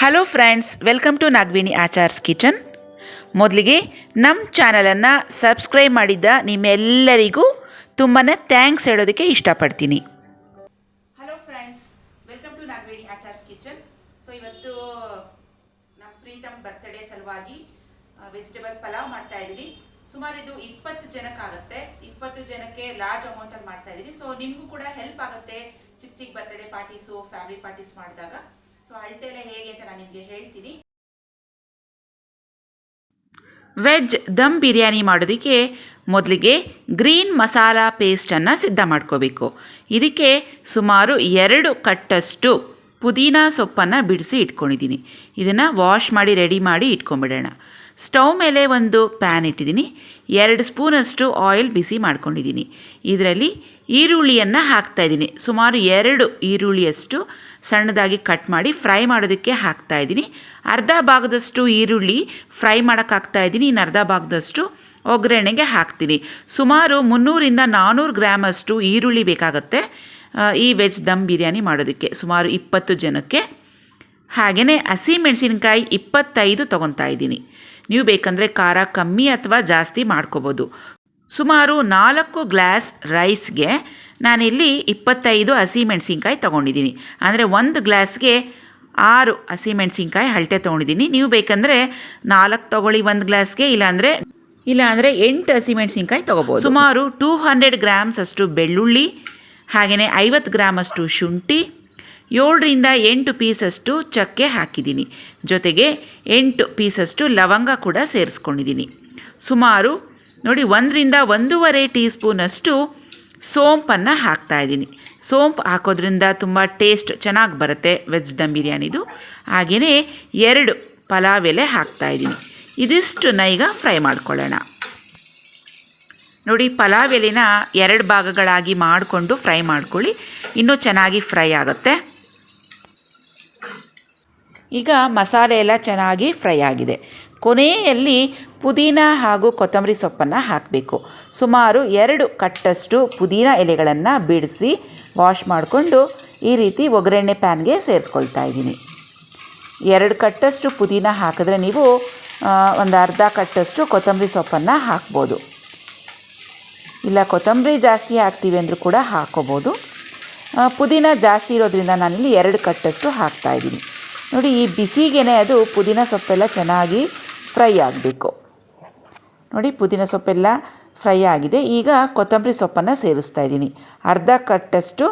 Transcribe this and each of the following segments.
Hello friends, welcome to Nagvini Achar's kitchen. ಮೊದಲಿಗೆ ನಮ್ಮ ಚಾನಲನ್ನು ಸಬ್ಸ್ಕ್ರೈಬ್ ಮಾಡಿದ್ದ ನಿಮ್ಮೆಲ್ಲರಿಗೂ ತುಂಬಾ ಥ್ಯಾಂಕ್ಸ್ ಹೇಳೋದಕ್ಕೆ ಇಷ್ಟಪಡ್ತೀನಿ. Hello friends, welcome to Nagveni Achar's kitchen. So ಇವತ್ತು ನಮ್ಮ ಪ್ರೀತಮ್ ಬರ್ತ್ಡೇ ಸಲುವಾಗಿ ವೆಜಿಟೇಬಲ್ ಪಲಾವ್ ಮಾಡ್ತಾ ಇದ್ದೀವಿ. ಸುಮಾರು ಇದು 20 ಜನಕ್ಕಾಗುತ್ತೆ. 20 ಜನಕ್ಕೆ ಲಾರ್ಜ್ ಅಮೌಂಟಲ್ಲಿ ಮಾಡ್ತಾ ಇದ್ದೀವಿ. ಸೊ ನಿಮಗೂ ಕೂಡ ಹೆಲ್ಪ್ ಆಗುತ್ತೆ ಚಿಕ್ಕ ಚಿಕ್ಕ ಬರ್ತ್ಡೇ ಪಾರ್ಟೀಸು, ಫ್ಯಾಮಿಲಿ ಪಾರ್ಟೀಸ್ ಮಾಡಿದಾಗ. ಸೊ ಅಳತೆಲೆ ಹೇಗೆ ಅಂತ ನಾನು ನಿಮಗೆ ಹೇಳ್ತೀನಿ. ವೆಜ್ ದಮ್ ಬಿರಿಯಾನಿ ಮಾಡೋದಕ್ಕೆ ಮೊದಲಿಗೆ ಗ್ರೀನ್ ಮಸಾಲ ಪೇಸ್ಟನ್ನು ಸಿದ್ಧ ಮಾಡ್ಕೋಬೇಕು. ಇದಕ್ಕೆ ಸುಮಾರು 2 ಕಟ್ಟಷ್ಟು ಪುದೀನ ಸೊಪ್ಪನ್ನು ಬಿಡಿಸಿ ಇಟ್ಕೊಂಡಿದ್ದೀನಿ. ಇದನ್ನು ವಾಶ್ ಮಾಡಿ ರೆಡಿ ಮಾಡಿ ಇಟ್ಕೊಂಡ್ಬಿಡೋಣ. ಸ್ಟವ್ ಮೇಲೆ ಒಂದು ಪ್ಯಾನ್ ಇಟ್ಟಿದ್ದೀನಿ. 2 ಸ್ಪೂನಷ್ಟು ಆಯಿಲ್ ಬಿಸಿ ಮಾಡ್ಕೊಂಡಿದ್ದೀನಿ. ಇದರಲ್ಲಿ ಈರುಳ್ಳಿಯನ್ನು ಹಾಕ್ತಾಯಿದ್ದೀನಿ. ಸುಮಾರು 2 ಈರುಳ್ಳಿಯಷ್ಟು ಸಣ್ಣದಾಗಿ ಕಟ್ ಮಾಡಿ ಫ್ರೈ ಮಾಡೋದಕ್ಕೆ ಹಾಕ್ತಾಯಿದ್ದೀನಿ. ಅರ್ಧ ಭಾಗದಷ್ಟು ಈರುಳ್ಳಿ ಫ್ರೈ ಮಾಡೋಕ್ಕೆ ಹಾಕ್ತಾಯಿದ್ದೀನಿ. ಇನ್ನು ಅರ್ಧ ಭಾಗದಷ್ಟು ಒಗ್ಗರಣೆಗೆ ಹಾಕ್ತೀನಿ. ಸುಮಾರು 300 ರಿಂದ 400 ಗ್ರಾಮಷ್ಟು ಈರುಳ್ಳಿ ಬೇಕಾಗುತ್ತೆ ಈ ವೆಜ್ ದಮ್ ಬಿರಿಯಾನಿ ಮಾಡೋದಕ್ಕೆ, ಸುಮಾರು 20 ಜನಕ್ಕೆ. ಹಾಗೆಯೇ ಹಸಿಮೆಣಸಿನ್ಕಾಯಿ 25 ತೊಗೊತಾ ಇದ್ದೀನಿ. ನೀವು ಬೇಕಂದರೆ ಖಾರ ಕಮ್ಮಿ ಅಥವಾ ಜಾಸ್ತಿ ಮಾಡ್ಕೋಬೋದು. ಸುಮಾರು 4 ಗ್ಲಾಸ್ ರೈಸ್ಗೆ ನಾನಿಲ್ಲಿ 25 ಹಸಿಮೆಣಸಿನ್ಕಾಯಿ ತೊಗೊಂಡಿದ್ದೀನಿ. ಅಂದರೆ 1 ಗ್ಲಾಸ್ಗೆ 6 ಹಸಿಮೆಣಸಿನ್ಕಾಯಿ ಅಳತೆ ತೊಗೊಂಡಿದ್ದೀನಿ. ನೀವು ಬೇಕಂದರೆ 4 ತೊಗೊಳ್ಳಿ 1 ಗ್ಲಾಸ್ಗೆ, ಇಲ್ಲಾಂದರೆ 8 ಹಸಿಮೆಣಸಿನ್ಕಾಯಿ ತೊಗೋಬೋದು. ಸುಮಾರು 200 ಗ್ರಾಮ್ಸ್ ಅಷ್ಟು ಬೆಳ್ಳುಳ್ಳಿ, ಹಾಗೆಯೇ 50 ಗ್ರಾಮಷ್ಟು ಶುಂಠಿ, 7 ರಿಂದ 8 ಪೀಸಷ್ಟು ಚಕ್ಕೆ ಹಾಕಿದ್ದೀನಿ. ಜೊತೆಗೆ 8 ಪೀಸಷ್ಟು ಲವಂಗ ಕೂಡ ಸೇರಿಸ್ಕೊಂಡಿದ್ದೀನಿ. ಸುಮಾರು ನೋಡಿ 1 ರಿಂದ 1.5 ಟೀ ಸ್ಪೂನಷ್ಟು ಸೋಂಪನ್ನು ಹಾಕ್ತಾಯಿದ್ದೀನಿ. ಸೋಂಪು ಹಾಕೋದ್ರಿಂದ ತುಂಬ ಟೇಸ್ಟ್ ಚೆನ್ನಾಗಿ ಬರುತ್ತೆ ವೆಜ್ ದಮ್ ಬಿರಿಯಾನಿದು. ಹಾಗೆಯೇ 2 ಪಲಾವ್ ಎಲೆ ಹಾಕ್ತಾಯಿದ್ದೀನಿ. ಇದಿಷ್ಟನ್ನು ಈಗ ಫ್ರೈ ಮಾಡ್ಕೊಳ್ಳೋಣ. ನೋಡಿ, ಪಲಾವ್ ಎಲೆನ 2 ಭಾಗಗಳಾಗಿ ಮಾಡಿಕೊಂಡು ಫ್ರೈ ಮಾಡ್ಕೊಳ್ಳಿ, ಇನ್ನೂ ಚೆನ್ನಾಗಿ ಫ್ರೈ ಆಗುತ್ತೆ. ಈಗ ಮಸಾಲೆ ಎಲ್ಲ ಚೆನ್ನಾಗಿ ಫ್ರೈ ಆಗಿದೆ. ಕೊನೆಯಲ್ಲಿ ಪುದೀನ ಹಾಗೂ ಕೊತ್ತಂಬರಿ ಸೊಪ್ಪನ್ನು ಹಾಕಬೇಕು. ಸುಮಾರು 2 ಕಟ್ಟಷ್ಟು ಪುದೀನ ಎಲೆಗಳನ್ನು ಬಿಡಿಸಿ ವಾಶ್ ಮಾಡಿಕೊಂಡು ಈ ರೀತಿ ಒಗ್ಗರಣೆ ಪ್ಯಾನ್ಗೆ ಸೇರಿಸ್ಕೊಳ್ತಾ ಇದ್ದೀನಿ. 2 ಕಟ್ಟಷ್ಟು ಪುದೀನ ಹಾಕಿದ್ರೆ ನೀವು ಒಂದು ಅರ್ಧ ಕಟ್ಟಷ್ಟು ಕೊತ್ತಂಬರಿ ಸೊಪ್ಪನ್ನು ಹಾಕ್ಬೋದು. ಇಲ್ಲ ಕೊತ್ತಂಬರಿ ಜಾಸ್ತಿ ಹಾಕ್ತೀವಿ ಅಂದರೂ ಕೂಡ ಹಾಕ್ಕೋಬೋದು. ಪುದೀನ ಜಾಸ್ತಿ ಇರೋದ್ರಿಂದ ನಾನಿಲ್ಲಿ 2 ಕಟ್ಟಷ್ಟು ಹಾಕ್ತಾಯಿದ್ದೀನಿ. ನೋಡಿ, ಈ ಬಿಸಿಗೆ ಅದು ಪುದೀನ ಸೊಪ್ಪೆಲ್ಲ ಚೆನ್ನಾಗಿ ಫ್ರೈ ಆಗಬೇಕು. ನೋಡಿ, ಪುದೀನ ಸೊಪ್ಪೆಲ್ಲ ಫ್ರೈ ಆಗಿದೆ. ಈಗ ಕೊತ್ತಂಬರಿ ಸೊಪ್ಪನ್ನು ಸೇರಿಸ್ತಾ ಇದ್ದೀನಿ. ಅರ್ಧ ಕಟ್ಟಷ್ಟು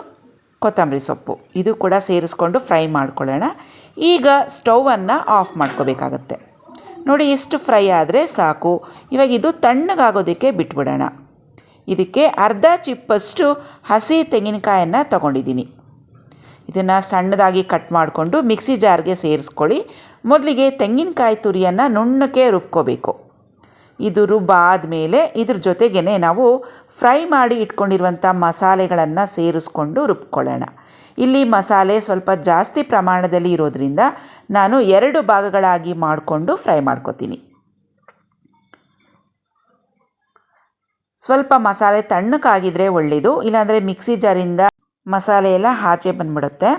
ಕೊತ್ತಂಬರಿ ಸೊಪ್ಪು ಇದು ಕೂಡ ಸೇರಿಸ್ಕೊಂಡು ಫ್ರೈ ಮಾಡ್ಕೊಳ್ಳೋಣ. ಈಗ ಸ್ಟವನ್ನು ಆಫ್ ಮಾಡ್ಕೋಬೇಕಾಗತ್ತೆ. ನೋಡಿ, ಇಷ್ಟು ಫ್ರೈ ಆದರೆ ಸಾಕು. ಇವಾಗ ಇದು ತಣ್ಣಗಾಗೋದಕ್ಕೆ ಬಿಟ್ಬಿಡೋಣ. ಇದಕ್ಕೆ ಅರ್ಧ ಚಿಪ್ಪಷ್ಟು ಹಸಿ ತೆಂಗಿನಕಾಯನ್ನು ತಗೊಂಡಿದ್ದೀನಿ. ಇದನ್ನು ಸಣ್ಣದಾಗಿ ಕಟ್ ಮಾಡಿಕೊಂಡು ಮಿಕ್ಸಿ ಜಾರ್ಗೆ ಸೇರಿಸ್ಕೊಳ್ಳಿ. ಮೊದಲಿಗೆ ತೆಂಗಿನಕಾಯಿ ತುರಿಯನ್ನು ನುಣ್ಣಕ್ಕೆ ರುಬ್ಕೋಬೇಕು. ಇದು ರುಬ್ಬಾದ ಮೇಲೆ ಇದ್ರ ಜೊತೆಗೇ ನಾವು ಫ್ರೈ ಮಾಡಿ ಇಟ್ಕೊಂಡಿರುವಂಥ ಮಸಾಲೆಗಳನ್ನು ಸೇರಿಸ್ಕೊಂಡು ರುಬ್ಕೊಳ್ಳೋಣ. ಇಲ್ಲಿ ಮಸಾಲೆ ಸ್ವಲ್ಪ ಜಾಸ್ತಿ ಪ್ರಮಾಣದಲ್ಲಿ ಇರೋದ್ರಿಂದ ನಾನು 2 ಭಾಗಗಳಾಗಿ ಮಾಡಿಕೊಂಡು ಫ್ರೈ ಮಾಡ್ಕೋತೀನಿ. ಸ್ವಲ್ಪ ಮಸಾಲೆ ತಣ್ಣಕ್ಕಾಗಿದ್ದರೆ ಒಳ್ಳೆಯದು, ಇಲ್ಲಾಂದರೆ ಮಿಕ್ಸಿ ಜಾರಿಂದ ಮಸಾಲೆ ಎಲ್ಲ ಆಚೆ ಬಂದುಬಿಡುತ್ತೆ.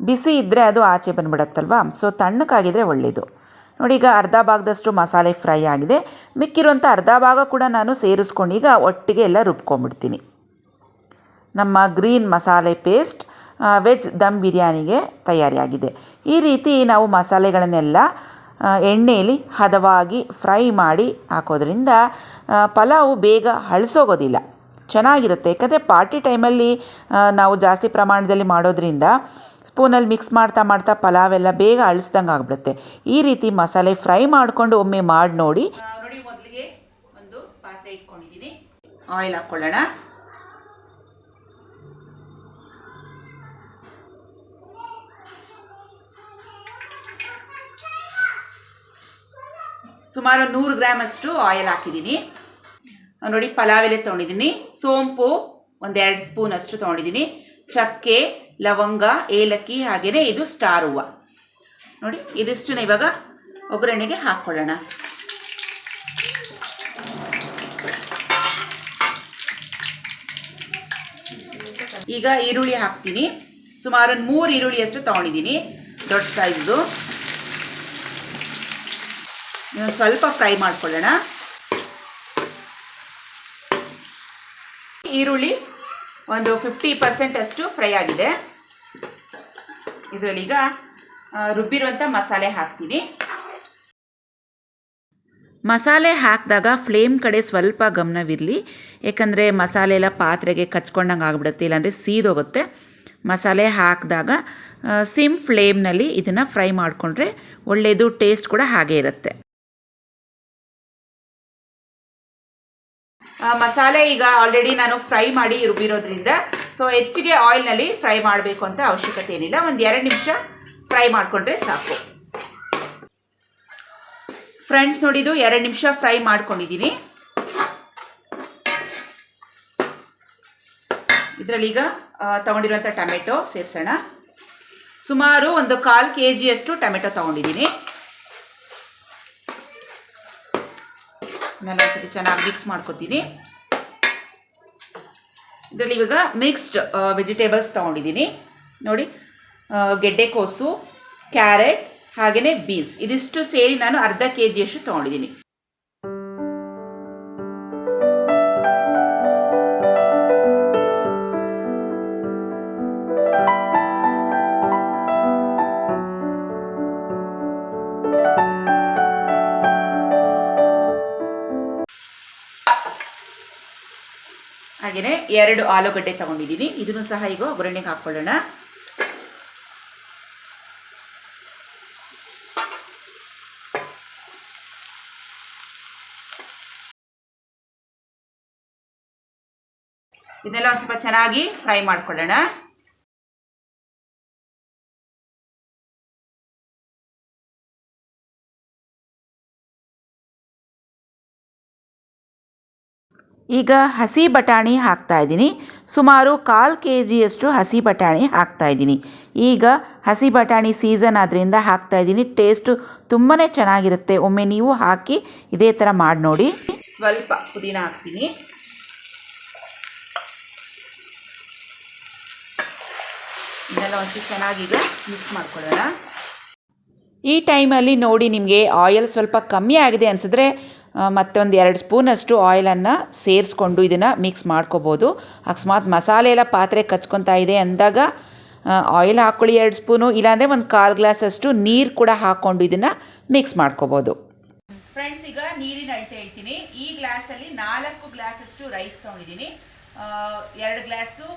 ಬಿಸಿ ಇದ್ದರೆ ಅದು ಆಚೆ ಬಂದುಬಿಡುತ್ತಲ್ವ. ಸೊ ತಣ್ಣಕ್ಕಾಗಿದ್ದರೆ ಒಳ್ಳೆಯದು. ನೋಡಿ, ಈಗ ಅರ್ಧ ಭಾಗದಷ್ಟು ಮಸಾಲೆ ಫ್ರೈ ಆಗಿದೆ. ಮಿಕ್ಕಿರುವಂಥ ಅರ್ಧ ಭಾಗ ಕೂಡ ನಾನು ಸೇರಿಸ್ಕೊಂಡು ಈಗ ಒಟ್ಟಿಗೆ ಎಲ್ಲ ರುಬ್ಕೊಂಡ್ಬಿಡ್ತೀನಿ. ನಮ್ಮ ಗ್ರೀನ್ ಮಸಾಲೆ ಪೇಸ್ಟ್ ವೆಜ್ ದಮ್ ಬಿರಿಯಾನಿಗೆ ತಯಾರಿಯಾಗಿದೆ. ಈ ರೀತಿ ನಾವು ಮಸಾಲೆಗಳನ್ನೆಲ್ಲ ಎಣ್ಣೆಯಲ್ಲಿ ಹದವಾಗಿ ಫ್ರೈ ಮಾಡಿ ಹಾಕೋದ್ರಿಂದ ಪಲಾವು ಬೇಗ ಹಳಸೋಗೋದಿಲ್ಲ, ಚೆನ್ನಾಗಿರುತ್ತೆ. ಯಾಕಂದರೆ ಪಾರ್ಟಿ ಟೈಮಲ್ಲಿ ನಾವು ಜಾಸ್ತಿ ಪ್ರಮಾಣದಲ್ಲಿ ಮಾಡೋದ್ರಿಂದ ಸ್ಪೂನಲ್ಲಿ ಮಿಕ್ಸ್ ಮಾಡ್ತಾ ಮಾಡ್ತಾ ಪಲಾವೆಲ್ಲ ಬೇಗ ಅಳಿಸ್ದಂಗೆ ಆಗಿಬಿಡುತ್ತೆ. ಈ ರೀತಿ ಮಸಾಲೆ ಫ್ರೈ ಮಾಡಿಕೊಂಡು ಒಮ್ಮೆ ಮಾಡಿ ನೋಡಿ. ಮೊದಲಿಗೆ ಒಂದು ಪಾತ್ರೆ ಇಟ್ಕೊಂಡಿದ್ದೀನಿ. ಆಯಿಲ್ ಹಾಕ್ಕೊಳ್ಳೋಣ. ಸುಮಾರು 100 ಗ್ರಾಮಷ್ಟು ಆಯಿಲ್ ಹಾಕಿದ್ದೀನಿ. ನೋಡಿ, ಪಲಾವ್ ಎಲೆ ತೊಗೊಂಡಿದ್ದೀನಿ. ಸೋಂಪು 1-2 ಸ್ಪೂನಷ್ಟು ತೊಗೊಂಡಿದ್ದೀನಿ. ಚಕ್ಕೆ, ಲವಂಗ, ಏಲಕ್ಕಿ, ಹಾಗೆಯೇ ಇದು ಸ್ಟಾರ್ ಹೂವು. ನೋಡಿ, ಇದಿಷ್ಟನ್ನ ಇವಾಗ ಒಗ್ಗರಣೆಗೆ ಹಾಕ್ಕೊಳ್ಳೋಣ. ಈಗ ಈರುಳ್ಳಿ ಹಾಕ್ತೀನಿ. ಸುಮಾರು 3 ಈರುಳ್ಳಿಯಷ್ಟು ತೊಗೊಂಡಿದ್ದೀನಿ, ದೊಡ್ಡ ಸೈಜು. ಸ್ವಲ್ಪ ಫ್ರೈ ಮಾಡ್ಕೊಳ್ಳೋಣ. ಈರುಳ್ಳಿ ಒಂದು 50% ಅಷ್ಟು ಫ್ರೈ ಆಗಿದೆ. ಇದರಲ್ಲೀಗ ರುಬ್ಬಿರುವಂಥ ಮಸಾಲೆ ಹಾಕ್ತೀನಿ. ಮಸಾಲೆ ಹಾಕಿದಾಗ ಫ್ಲೇಮ್ ಕಡೆ ಸ್ವಲ್ಪ ಗಮನವಿರಲಿ, ಏಕೆಂದರೆ ಮಸಾಲೆ ಎಲ್ಲ ಪಾತ್ರೆಗೆ ಕಚ್ಕೊಂಡಂಗೆ ಆಗಿಬಿಡುತ್ತೆ, ಇಲ್ಲಾಂದರೆ ಸೀದೋಗುತ್ತೆ. ಮಸಾಲೆ ಹಾಕಿದಾಗ ಸಿಮ್ ಫ್ಲೇಮ್ನಲ್ಲಿ ಇದನ್ನು ಫ್ರೈ ಮಾಡಿಕೊಂಡ್ರೆ ಒಳ್ಳೆಯದು, ಟೇಸ್ಟ್ ಕೂಡ ಹಾಗೆ ಇರುತ್ತೆ. ಮಸಾಲೆ ಈಗ ಆಲ್ರೆಡಿ ನಾನು ಫ್ರೈ ಮಾಡಿ ರುಬ್ಬಿರೋದ್ರಿಂದ ಸೊ ಹೆಚ್ಚಿಗೆ ಆಯಿಲ್ನಲ್ಲಿ ಫ್ರೈ ಮಾಡಬೇಕು ಅಂತ ಅವಶ್ಯಕತೆ ಏನಿಲ್ಲ. ಒಂದು 2 ನಿಮಿಷ ಫ್ರೈ ಮಾಡಿಕೊಂಡ್ರೆ ಸಾಕು. ಫ್ರೆಂಡ್ಸ್ ನೋಡಿದ್ದು 2 ನಿಮಿಷ ಫ್ರೈ ಮಾಡ್ಕೊಂಡಿದ್ದೀನಿ. ಇದರಲ್ಲೀಗ ತೊಗೊಂಡಿರುವಂಥ ಟೊಮೆಟೊ ಸೇರಿಸೋಣ. ಸುಮಾರು ಒಂದು 1/4 kg ಟೊಮೆಟೊ ತೊಗೊಂಡಿದ್ದೀನಿ. ನಾನು ಒಂದ್ಸತಿ ಚೆನ್ನಾಗಿ ಮಿಕ್ಸ್ ಮಾಡ್ಕೊತೀನಿ. ಇದರಲ್ಲಿ ಇವಾಗ ಮಿಕ್ಸ್ಡ್ ವೆಜಿಟೇಬಲ್ಸ್ ತೊಗೊಂಡಿದ್ದೀನಿ ನೋಡಿ. ಗೆಡ್ಡೆಕೋಸು, ಕ್ಯಾರೆಟ್ ಹಾಗೆಯೇ ಬೀನ್ಸ್, ಇದಿಷ್ಟು ಸೇರಿ ನಾನು ಅರ್ಧ kg ತೊಗೊಂಡಿದ್ದೀನಿ. ಹಾಗೆಯೇ 2 ಆಲೂಗಡ್ಡೆ ತೊಗೊಂಡಿದ್ದೀನಿ. ಇದನ್ನು ಸಹ ಈಗ ಒಗ್ಗರಣೆಗೆ ಹಾಕ್ಕೊಳ್ಳೋಣ. ಇದನ್ನೆಲ್ಲ ಒಂದು ಸ್ವಲ್ಪ ಚೆನ್ನಾಗಿ ಫ್ರೈ ಮಾಡ್ಕೊಳ್ಳೋಣ. ಈಗ ಹಸಿ ಬಟಾಣಿ ಹಾಕ್ತಾಯಿದ್ದೀನಿ. ಸುಮಾರು 1/4 kg ಹಸಿ ಬಟಾಣಿ ಹಾಕ್ತಾಯಿದ್ದೀನಿ. ಈಗ ಹಸಿ ಬಟಾಣಿ ಸೀಸನ್ ಆದ್ದರಿಂದ ಹಾಕ್ತಾಯಿದ್ದೀನಿ. ಟೇಸ್ಟು ತುಂಬಾ ಚೆನ್ನಾಗಿರುತ್ತೆ. ಒಮ್ಮೆ ನೀವು ಹಾಕಿ ಇದೇ ಥರ ಮಾಡಿ ನೋಡಿ. ಸ್ವಲ್ಪ ಪುದೀನ ಹಾಕ್ತೀನಿ. ಇದೆಲ್ಲ ಒಂದು ಚೆನ್ನಾಗೀಗ ಮಿಕ್ಸ್ ಮಾಡ್ಕೊಳ್ಳೋಣ. ಈ ಟೈಮಲ್ಲಿ ನೋಡಿ, ನಿಮಗೆ ಆಯಿಲ್ ಸ್ವಲ್ಪ ಕಮ್ಮಿ ಆಗಿದೆ ಅನಿಸಿದ್ರೆ ಮತ್ತೊಂದು 2 ಸ್ಪೂನಷ್ಟು ಆಯಿಲನ್ನು ಸೇರಿಸ್ಕೊಂಡು ಇದನ್ನು ಮಿಕ್ಸ್ ಮಾಡ್ಕೋಬೋದು. ಅಕಸ್ಮಾತ್ ಮಸಾಲೆ ಎಲ್ಲ ಪಾತ್ರೆ ಕಚ್ಕೊತಾ ಇದೆ ಅಂದಾಗ ಆಯಿಲ್ ಹಾಕ್ಕೊಳ್ಳಿ 2 ಸ್ಪೂನು, ಇಲ್ಲಾಂದರೆ ಒಂದು 1/4 ಗ್ಲಾಸಷ್ಟು ನೀರು ಕೂಡ ಹಾಕ್ಕೊಂಡು ಇದನ್ನು ಮಿಕ್ಸ್ ಮಾಡ್ಕೋಬೋದು. ಫ್ರೆಂಡ್ಸ್, ಈಗ ನೀರಿನ ಅಳತೆ ಹೇಳ್ತೀನಿ. ಈ ಗ್ಲಾಸಲ್ಲಿ 4 ಗ್ಲಾಸಷ್ಟು ರೈಸ್ ತೊಗೊಂಡಿದ್ದೀನಿ. 2 ಗ್ಲಾಸು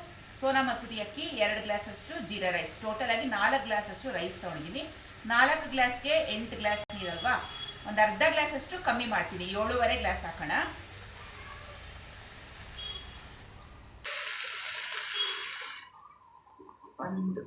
ಸೋನಾ ಮಸೂರಿ ಅಕ್ಕಿ, 2 ಗ್ಲಾಸಷ್ಟು ಜೀರಾ ರೈಸ್, ಟೋಟಲ್ ಆಗಿ 4 ಗ್ಲಾಸಷ್ಟು ರೈಸ್ ತೊಗೊಂಡಿದ್ದೀನಿ. 4 ಗ್ಲಾಸ್ಗೆ 8 ಗ್ಲಾಸ್ ನೀರಲ್ವಾ, ಒಂದು ಅರ್ಧ ಗ್ಲಾಸಷ್ಟು ಕಮ್ಮಿ ಮಾಡ್ತೀನಿ, 7.5 ಗ್ಲಾಸ್ ಹಾಕೋಣ. ಒಂದು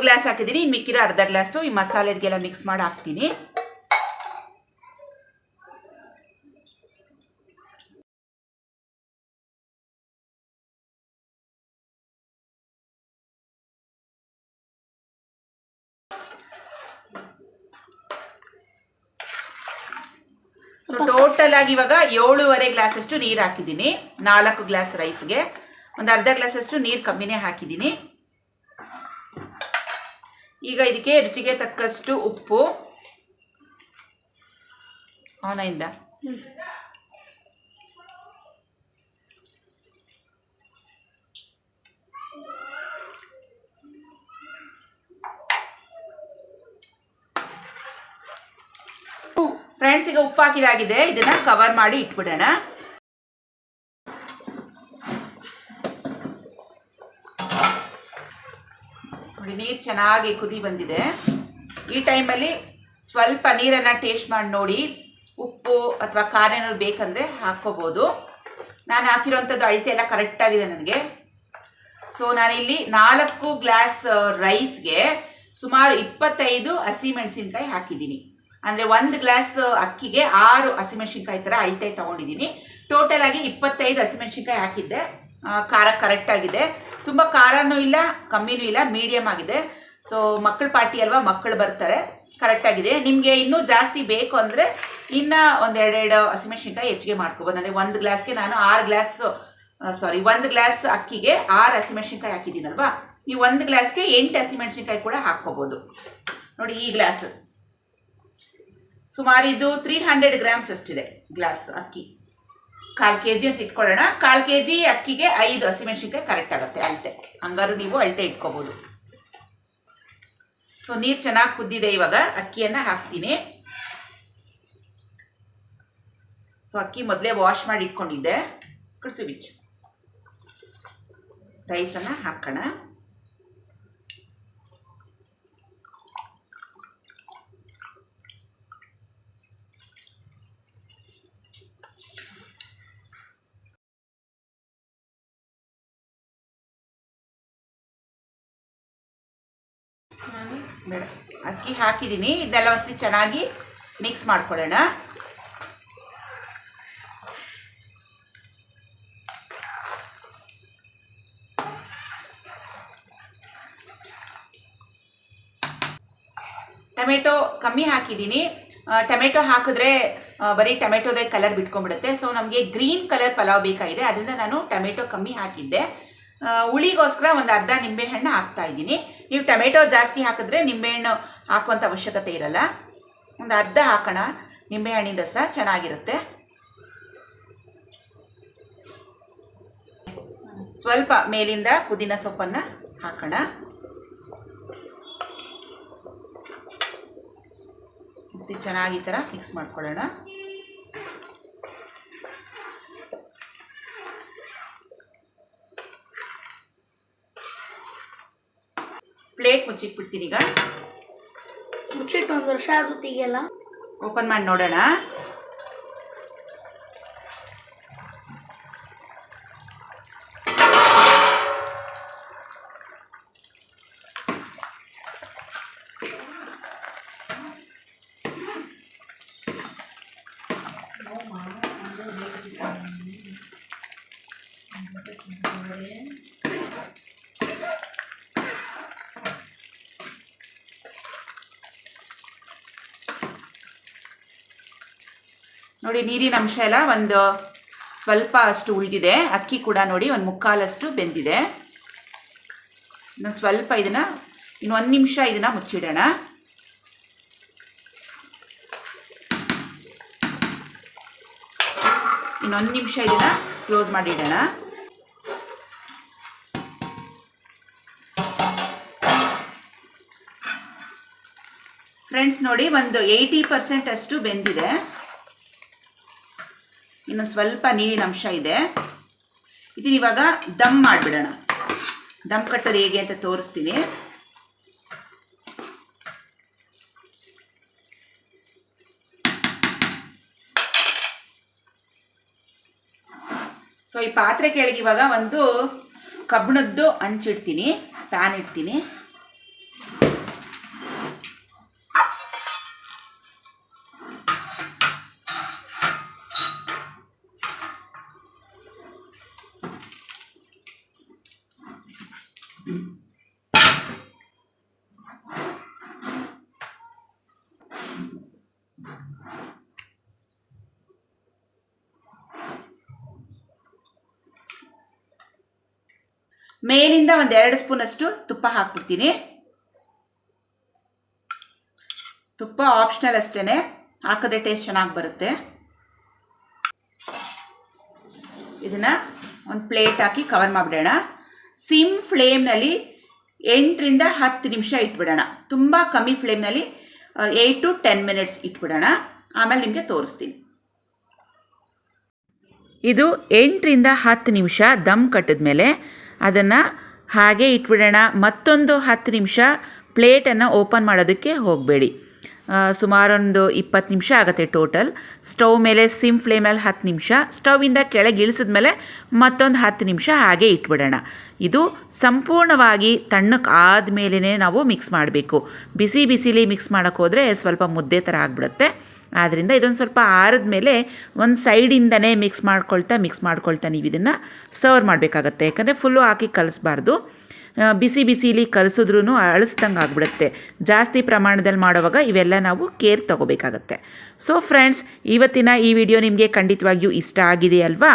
ಗ್ಲಾಸ್ ಹಾಕಿದ್ದೀನಿ. ಇನ್ನು ಮಿಕ್ಕಿರೋ ಅರ್ಧ ಗ್ಲಾಸು ಈ ಮಸಾಲೆಗೆಲ್ಲ ಮಿಕ್ಸ್ ಮಾಡಿ ಹಾಕ್ತೀನಿ. ಸೊ ಟೋಟಲ್ ಆಗಿ ಇವಾಗ 7.5 ಗ್ಲಾಸಷ್ಟು ನೀರು ಹಾಕಿದ್ದೀನಿ. 4 ಗ್ಲಾಸ್ ರೈಸ್ಗೆ ಒಂದು ಅರ್ಧ ಗ್ಲಾಸಷ್ಟು ನೀರು ಕಮ್ಮಿನೇ ಹಾಕಿದ್ದೀನಿ. ಈಗ ಇದಕ್ಕೆ ರುಚಿಗೆ ತಕ್ಕಷ್ಟು ಉಪ್ಪು, ಆನೆಯಿಂದ ಫ್ರೆಂಡ್ಸ್, ಈಗ ಉಪ್ಪು ಹಾಕಿದಾಗಿದೆ. ಇದನ್ನ ಕವರ್ ಮಾಡಿ ಇಟ್ಬಿಡೋಣ. ನೋಡಿ, ನೀರು ಚೆನ್ನಾಗಿ ಕುದಿ ಬಂದಿದೆ. ಈ ಟೈಮಲ್ಲಿ ಸ್ವಲ್ಪ ನೀರನ್ನು ಟೇಸ್ಟ್ ಮಾಡಿ ನೋಡಿ, ಉಪ್ಪು ಅಥವಾ ಖಾರ ಏನಾದ್ರು ಬೇಕಂದರೆ ಹಾಕ್ಕೋಬೋದು. ನಾನು ಹಾಕಿರೋವಂಥದ್ದು ಅಳತೆ ಎಲ್ಲ ಕರೆಕ್ಟಾಗಿದೆ ನನಗೆ. ಸೊ ನಾನಿಲ್ಲಿ 4 ಗ್ಲಾಸ್ ರೈಸ್ಗೆ ಸುಮಾರು 25 ಹಸಿಮೆಣಸಿನ್ಕಾಯಿ ಹಾಕಿದ್ದೀನಿ. ಅಂದರೆ 1 ಗ್ಲಾಸ್ ಅಕ್ಕಿಗೆ 6 ಹಸಿಮೆಣ್ಸಿನ್ಕಾಯಿ ಥರ ಅಳತೆ ತೊಗೊಂಡಿದ್ದೀನಿ. ಟೋಟಲ್ ಆಗಿ 25 ಹಸಿಮೆಣ್ಸಿನ್ಕಾಯಿ ಹಾಕಿದ್ದೆ. ಖಾರ ಕರೆಕ್ಟಾಗಿದೆ, ತುಂಬ ಖಾರನೂ ಇಲ್ಲ ಕಮ್ಮಿನೂ ಇಲ್ಲ, ಮೀಡಿಯಮ್ ಆಗಿದೆ. ಸೊ ಮಕ್ಕಳ ಪಾರ್ಟಿ ಅಲ್ವಾ, ಮಕ್ಕಳು ಬರ್ತಾರೆ, ಕರೆಕ್ಟಾಗಿದೆ. ನಿಮಗೆ ಇನ್ನೂ ಜಾಸ್ತಿ ಬೇಕು ಅಂದರೆ ಇನ್ನೂ ಒಂದೆರಡು ಹಸಿಮೆಣ್ಸಿನ್ಕಾಯಿ ಹೆಚ್ಚಿಗೆ ಮಾಡ್ಕೋಬೋದು. ಅಂದರೆ 1 ಗ್ಲಾಸ್ಗೆ ನಾನು 1 ಗ್ಲಾಸ್ ಅಕ್ಕಿಗೆ 6 ಹಸಿಮೆಣ್ಸಿನ್ಕಾಯಿ ಹಾಕಿದ್ದೀನಲ್ವಾ, ಈ 1 ಗ್ಲಾಸ್ಗೆ 8 ಹಸಿಮೆಣ್ಸಿನ್ಕಾಯಿ ಕೂಡ ಹಾಕ್ಕೋಬೋದು. ನೋಡಿ ಈ ಗ್ಲಾಸ್ ಸುಮಾರು ಇದು 300 ಗ್ರಾಮ್ಸ್ ಅಷ್ಟಿದೆ ಗ್ಲಾಸ್ ಅಕ್ಕಿ. 1/4 kg ಅಂತ ಇಟ್ಕೊಳ್ಳೋಣ. 1/4 kg ಅಕ್ಕಿಗೆ 5 ಹಸಿಮೆಣ್ಸಿನ್ಕಾಯಿ ಕರೆಕ್ಟ್ ಆಗುತ್ತೆ ಅಳತೆ. ಹಂಗಾರು ನೀವು ಅಳತೆ ಇಟ್ಕೋಬೋದು. ಸೊ ನೀರು ಚೆನ್ನಾಗಿ ಕುದ್ದಿದೆ. ಇವಾಗ ಅಕ್ಕಿಯನ್ನು ಹಾಕ್ತೀನಿ. ಸೊ ಅಕ್ಕಿ ಮೊದಲೇ ವಾಶ್ ಮಾಡಿ ಇಟ್ಕೊಂಡಿದ್ದೆ. ಕಡಿಸು ಬಿಚ್ಚು. ರೈಸನ್ನು ಹಾಕೋಣ. ಬೇಡ, ಅಕ್ಕಿ ಹಾಕಿದ್ದೀನಿ. ಇದೆಲ್ಲ ಒಂದ್ಸತಿ ಚೆನ್ನಾಗಿ ಮಿಕ್ಸ್ ಮಾಡ್ಕೊಳ್ಳೋಣ. ಟೊಮೆಟೊ ಕಮ್ಮಿ ಹಾಕಿದ್ದೀನಿ. ಟೊಮೆಟೊ ಹಾಕಿದ್ರೆ ಬರೀ ಟೊಮೆಟೊದೇ ಕಲರ್ ಬಿಟ್ಕೊಂಡ್ಬಿಡುತ್ತೆ. ಸೊ ನಮಗೆ ಗ್ರೀನ್ ಕಲರ್ ಪಲಾವ್ ಬೇಕಾಗಿದೆ, ಅದರಿಂದ ನಾನು ಟೊಮೆಟೊ ಕಮ್ಮಿ ಹಾಕಿದ್ದೆ. ಹುಳಿಗೋಸ್ಕರ ಒಂದು ಅರ್ಧ ನಿಂಬೆಹಣ್ಣು ಹಾಕ್ತಾ ಇದ್ದೀನಿ. ನೀವು ಟೊಮೆಟೊ ಜಾಸ್ತಿ ಹಾಕಿದ್ರೆ ನಿಂಬೆಹಣ್ಣು ಹಾಕುವಂಥ ಅವಶ್ಯಕತೆ ಇರಲ್ಲ. ಒಂದು ಅರ್ಧ ಹಾಕೋಣ, ನಿಂಬೆಹಣ್ಣಿನ ರಸ ಚೆನ್ನಾಗಿರುತ್ತೆ. ಸ್ವಲ್ಪ ಮೇಲಿಂದ ಪುದೀನ ಸೊಪ್ಪನ್ನು ಹಾಕೋಣ. ಚೆನ್ನಾಗಿ ಈ ಥರ ಮಿಕ್ಸ್ ಮಾಡ್ಕೊಳ್ಳೋಣ. ಪ್ಲೇಟ್ ಮುಚ್ಚಿಟ್ಬಿಡ್ತೀನಿ. ಈಗ ಮುಚ್ಚಿಟ್ಟು 1 ವರ್ಷ ಆದ್ರೂ ತೆಗಿಯಲ್ಲ. ಓಪನ್ ಮಾಡಿ ನೋಡೋಣ. ನೋಡಿ ನೀರಿನ ಅಂಶ ಎಲ್ಲ ಒಂದು ಸ್ವಲ್ಪ ಅಷ್ಟು ಉಳಿದಿದೆ. ಅಕ್ಕಿ ಕೂಡ ನೋಡಿ 1/4 ಬೆಂದಿದೆ. ಇನ್ನು ಸ್ವಲ್ಪ ಇದನ್ನು ಇನ್ನು 1 ನಿಮಿಷ ಇದನ್ನು ಮುಚ್ಚಿಡೋಣ. ಇನ್ನು 1 ನಿಮಿಷ ಇದನ್ನು ಕ್ಲೋಸ್ ಮಾಡಿಡೋಣ. ಫ್ರೆಂಡ್ಸ್ ನೋಡಿ ಒಂದು 80% ಅಷ್ಟು ಬೆಂದಿದೆ. ಇನ್ನು ಸ್ವಲ್ಪ ನೀರಿನ ಅಂಶ ಇದೆ. ಇದನ್ನ ಇವಾಗ ದಮ್ ಮಾಡಿಬಿಡೋಣ. ದಮ್ ಕಟ್ಟೋದು ಹೇಗೆ ಅಂತ ತೋರಿಸ್ತೀನಿ. ಸೊ ಈ ಪಾತ್ರೆ ಕೆಳಗೆ ಇವಾಗ ಒಂದು ಕಬ್ಬಿಣದ್ದು ಹಂಚಿಡ್ತೀನಿ, ಪ್ಯಾನ್ ಇಡ್ತೀನಿ. ಮೇಲಿಂದ ಒಂದು 2 ಸ್ಪೂನಷ್ಟು ತುಪ್ಪ ಹಾಕ್ಬಿಡ್ತೀನಿ. ತುಪ್ಪ ಆಪ್ಷನಲ್ ಅಷ್ಟೇ, ಹಾಕಿದ್ರೆ ಟೇಸ್ಟ್ ಚೆನ್ನಾಗಿ ಬರುತ್ತೆ. ಇದನ್ನು ಒಂದು ಪ್ಲೇಟ್ ಹಾಕಿ ಕವರ್ ಮಾಡಿಬಿಡೋಣ. ಸಿಮ್ ಫ್ಲೇಮ್ನಲ್ಲಿ 8 ರಿಂದ 10 ನಿಮಿಷ ಇಟ್ಬಿಡೋಣ. ತುಂಬ ಕಮ್ಮಿ ಫ್ಲೇಮ್ನಲ್ಲಿ 8 to 10 ಮಿನಿಟ್ಸ್ ಇಟ್ಬಿಡೋಣ. ಆಮೇಲೆ ನಿಮಗೆ ತೋರಿಸ್ತೀನಿ. ಇದು 8 ರಿಂದ 10 ನಿಮಿಷ ದಮ್ ಕಟ್ಟಿದ್ಮೇಲೆ ಅದನ್ನು ಹಾಗೆ ಇಟ್ಬಿಡೋಣ. ಮತ್ತೊಂದು 10 ನಿಮಿಷ ಪ್ಲೇಟನ್ನು ಓಪನ್ ಮಾಡೋದಕ್ಕೆ ಹೋಗಬೇಡಿ. ಸುಮಾರೊಂದು 20 ನಿಮಿಷ ಆಗುತ್ತೆ ಟೋಟಲ್. ಸ್ಟವ್ ಮೇಲೆ ಸಿಮ್ ಫ್ಲೇಮಲ್ಲಿ 10 ನಿಮಿಷ, ಸ್ಟವ್ವಿಂದ ಕೆಳಗೆ ಇಳಿಸಿದ್ಮೇಲೆ ಮತ್ತೊಂದು 10 ನಿಮಿಷ ಹಾಗೆ ಇಟ್ಬಿಡೋಣ. ಇದು ಸಂಪೂರ್ಣವಾಗಿ ತಣ್ಣಕ್ಕೆ ಆದಮೇಲೆ ನಾವು ಮಿಕ್ಸ್ ಮಾಡಬೇಕು. ಬಿಸಿಲಿ ಮಿಕ್ಸ್ ಮಾಡೋಕ್ಕೆ ಹೋದರೆ ಸ್ವಲ್ಪ ಮುದ್ದೆ ಥರ ಆಗಿಬಿಡುತ್ತೆ. ಆದ್ದರಿಂದ ಇದೊಂದು ಸ್ವಲ್ಪ ಆರಿದ ಮೇಲೆ ಒಂದು ಸೈಡಿಂದನೇ ಮಿಕ್ಸ್ ಮಾಡ್ಕೊಳ್ತಾ ನೀವು ಇದನ್ನು ಸರ್ವ್ ಮಾಡಬೇಕಾಗತ್ತೆ. ಯಾಕಂದರೆ ಫುಲ್ಲು ಹಾಕಿ ಕಲಿಸ್ಬಾರ್ದು. ಬಿಸಿಲಿ ಕಲಿಸಿದ್ರೂ ಅಳಿಸ್ದಂಗೆ ಆಗಿಬಿಡುತ್ತೆ. ಜಾಸ್ತಿ ಪ್ರಮಾಣದಲ್ಲಿ ಮಾಡುವಾಗ ಇವೆಲ್ಲ ನಾವು ಕೇರ್ ತೊಗೋಬೇಕಾಗತ್ತೆ. ಸೊ ಫ್ರೆಂಡ್ಸ್, ಇವತ್ತಿನ ಈ ವಿಡಿಯೋ ನಿಮಗೆ ಖಂಡಿತವಾಗಿಯೂ ಇಷ್ಟ ಆಗಿದೆ ಅಲ್ವಾ?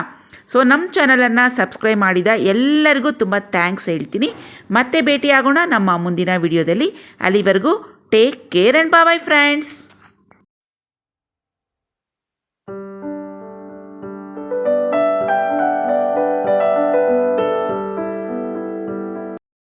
ಸೊ ನಮ್ಮ ಚಾನಲನ್ನು ಸಬ್ಸ್ಕ್ರೈಬ್ ಮಾಡಿದ ಎಲ್ಲರಿಗೂ ತುಂಬ ಥ್ಯಾಂಕ್ಸ್ ಹೇಳ್ತೀನಿ. ಮತ್ತೆ ಭೇಟಿಯಾಗೋಣ ನಮ್ಮ ಮುಂದಿನ ವಿಡಿಯೋದಲ್ಲಿ. ಅಲ್ಲಿವರೆಗೂ take care and bye friends.